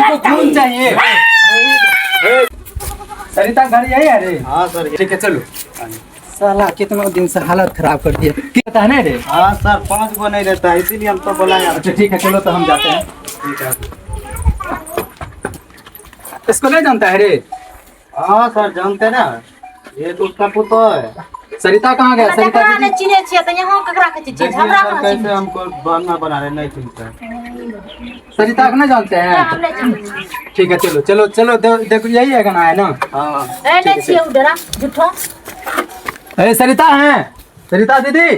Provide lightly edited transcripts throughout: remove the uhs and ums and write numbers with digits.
हमको खून चाहिए। सरिता घर यही है रे? हाँ सर। ठीक है चलो। साला कितना दिन से हालत खराब कर दिया। क्या है ना रे? हाँ सर 5 गो नहीं रहता है इसीलिए हम तो बोला है। अच्छा ठीक है चलो तो हम जाते हैं। ठीक है। इसको नहीं जानता है रे? हाँ सर जानते ना, ये तो उसका पुतो है। सरिता कहाँ गया? सरिता दीदी चिने छिए त यहाँ ककरा के चीज देखिए हमरा सर कहाँ कैसे चिने हमको बहाना बना रहे, नहीं ठीक है। सरिता को नहीं जानते हैं? हम नहीं चिने ठीक है चलो चलो चलो देखो यही है गाना है ना? हाँ ए नहीं छिए उधर झूठो अरे सरिता है? सरिता दीदी?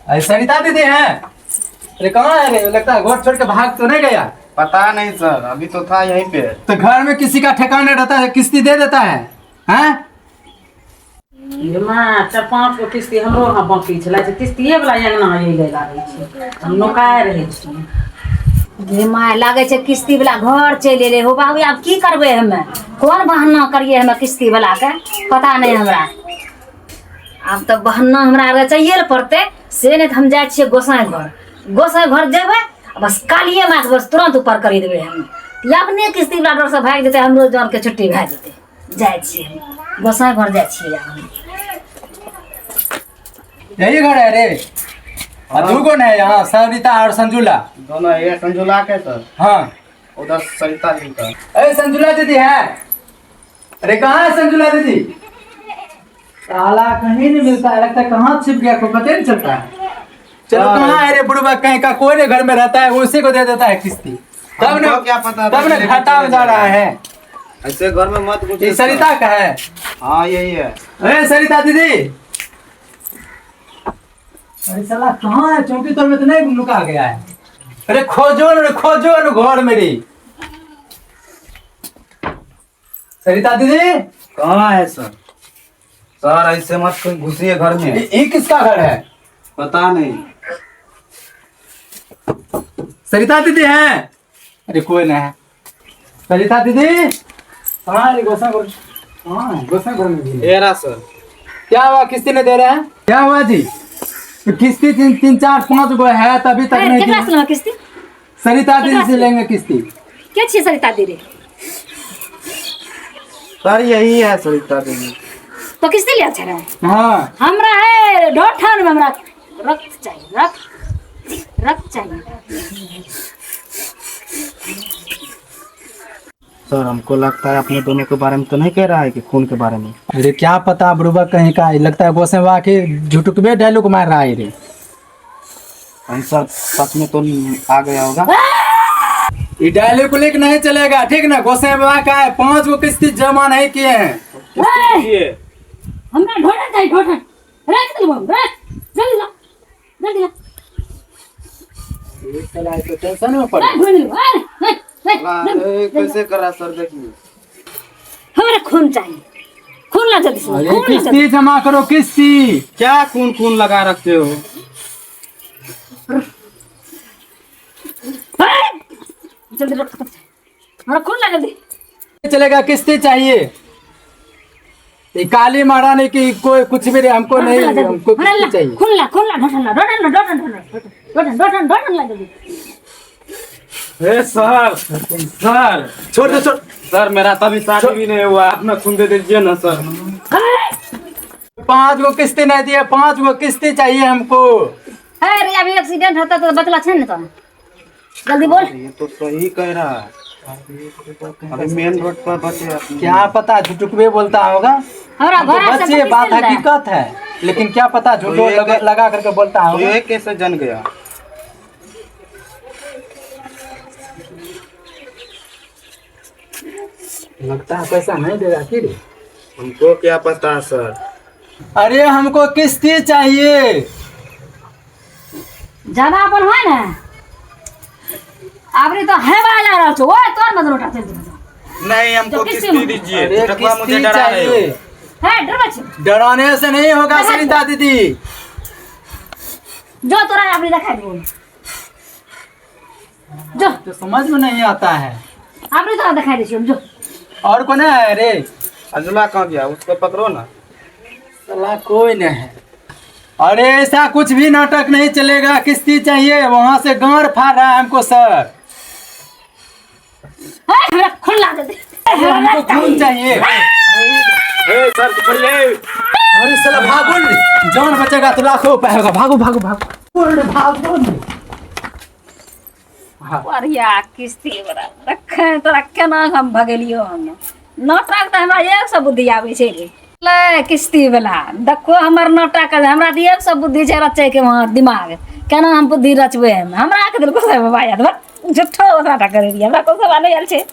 अरे सरिता दीदी है? अरे कहाँ है रे? लगता है घर छोड़ के भाग तो नहीं गया? पता नहीं सर, अभी तो था यहीं पे। तो घर में किसी का ठिकाना रहता है, किस्ती दे देता है हैं? माँ 4-5 गो किस्ती हमरो यहाँ बाकी छलै किस्तिये वाला अंगना ये ले लागै छै, हम नौकाय रहै छी। गे माय लागे छै किस्ती वाला घर चले रे हो बाबू। अब की करबे हमे, कोन बहाना करिए हमे किस्ती वाला के, पता नहीं हमरा। अब तो बहाना हमरा आगे चाहिए ले पड़ते से, नहीं तो हम जाए छिए गोसाई घर। गोसाई घर जेबे बस कालिए मास बस तुरंत ऊपर करी देबे हम। या अपने किस्ती वाला डर से भाग जेते, हमरो जान के छुट्टी भए जेते। जाए छिए हम गोसाई घर जाए छिए। यही घर है रे? दो गो है यहाँ, सरिता और संजुला दोनों ये संजुला के सर, हाँ। उधर सरिता जी का। अरे संजुला दीदी है? अरे कहाँ है संजुला दीदी? साला कहीं नहीं मिलता है, लगता है कहाँ छिप गया, कोई पता नहीं चलता है। चलो कहाँ है रे बुढ़वा? कहीं का कोई ने घर में रहता है, उसी को दे देता है किस्ती। तब ने क्या पता, तब ने घाटा में जा रहा है। ऐसे घर में मत पूछिए। ये सरिता का है? हाँ यही है। अरे सरिता दीदी, अरे साला कहाँ है? चौकी तोड़ में तो नहीं लुका गया है? अरे खोजो न घर मेरी। सरिता दीदी कहाँ है सर? सर ऐसे मत कोई घुसिए घर में। ये किसका घर है? पता नहीं। सरिता दीदी है? अरे कोई नहीं है। सरिता दीदी कहाँ है? गोसा घर कहाँ है? गोसा घर में भी ये रहा सर। क्या हुआ? किस्ती नहीं दे रहे हैं? क्या हुआ जी? तो किस्ती 3 4 5 गो है, तभी तक नहीं केकरा दी। से किस्ती? सरिता दीदी से लेंगे किस्ती। के छिए सरिता दीदी? सर यही है सरिता जी। तो किस्ती ले अच्छा रहा? हाँ हमरा है ढोठन में, हमरा रक्त चाहिए, रक्त चाहिए। सर हमको लगता है अपने दोनों के बारे में तो नहीं कह रहा है कि खून के बारे में। अरे क्या पता बुढ़वा कहीं का, लगता है गोसेवा के झुटुकबे डायलॉग मार रहा है रे। हम सर सच में तो आ गया होगा। ये डायलॉग को लेकर नहीं चलेगा, ठीक ना? गोसेवा का है, 5 गो किस्ती जमा नहीं किए हैं। हमरा ढोठन चाहिए, ढोठन रख दे बाबू, रख जल्दी ला, जल्दी ला। ये चला है तो टेंशन में पड़। ढूंढ लो, अरे कैसे कर रहा सर, देखिए। हमरा खून चाहिए, खून ला जल्दी से, अरे खून ला जल्दी। किस्ती जमा करो, किस्ती। क्या खून खून लगा रखते हो? जल्दी रख, हमरा खून ला जल्दी। चलेगा, किस्ती चाहिए। ये काली महारानी की कोई कुछ भी हमको नहीं, हमको किस्ती चाहिए। खून ला, ढोठन ला, ढोठन ला जल्दी। सर सर छोड़ दो, छोड़। सर मेरा तभी शादी भी नहीं हुआ, अपना खून दे दीजिए ना सर। 5 गो किस्ती नहीं दिए, 5 गो किस्ती चाहिए हमको। अरे अभी एक्सीडेंट होता तो बतला छे न, तो जल्दी बोल। ये तो सही कह रहा है, अभी मेन रोड पर बचे अपने। क्या पता झुटुकबे बोलता होगा, हमरा हमको घर से बच्चे बात हकीकत है, लेकिन क्या पता झूठो लगा करके बोलता तो होगा। ये कैसे जन गया? लगता है पैसा नहीं देगा कि रे? हमको क्या पता सर। अरे हमको किस्ती चाहिए। ज्यादा अपन है ना, आपने तो है बाजा रहा छो, ओए तोर मत रोटा चल दे। नहीं हमको तो किस्ती किस्ती दीजिए। अरे टकवा मुझे किस्ती डरा रहे हो। चाहिए। है डर बच डराने से नहीं होगा सरिता दीदी। जो तोरा आपने दिखाई दो, जो तो समझ में नहीं आता है। आपने तो दिखाई दे जो। और कौन है रे? अंजुला कहाँ गया? उसको पकड़ो ना। साला कोई नहीं है। अरे ऐसा कुछ भी नाटक नहीं चलेगा, किस्ती चाहिए। वहां से गांड फाड़ रहा है हमको सर। हमरा खून लागे दे हमको खून चाहिए। ए सर पकड़िए। अरे साला भागो न, जान बचेगा तो लाखों रुपए होगा। भागो भागो भागो भागो न। बढ़िया किस्ती बड़ा रखे तोरा केना हम भगेलियो हम नाटक त हमरा एक सब बुद्धि आबै छै रे ले किस्ती वाला देखो हमर नाटक हमरा त एक सब बुद्धि छै रचे के वहां दिमाग केना हम बुद्धि रचबे हमरा के दिल को से बाबा याद झूठो नाटक करे हमरा को सब नहीं आयल छै।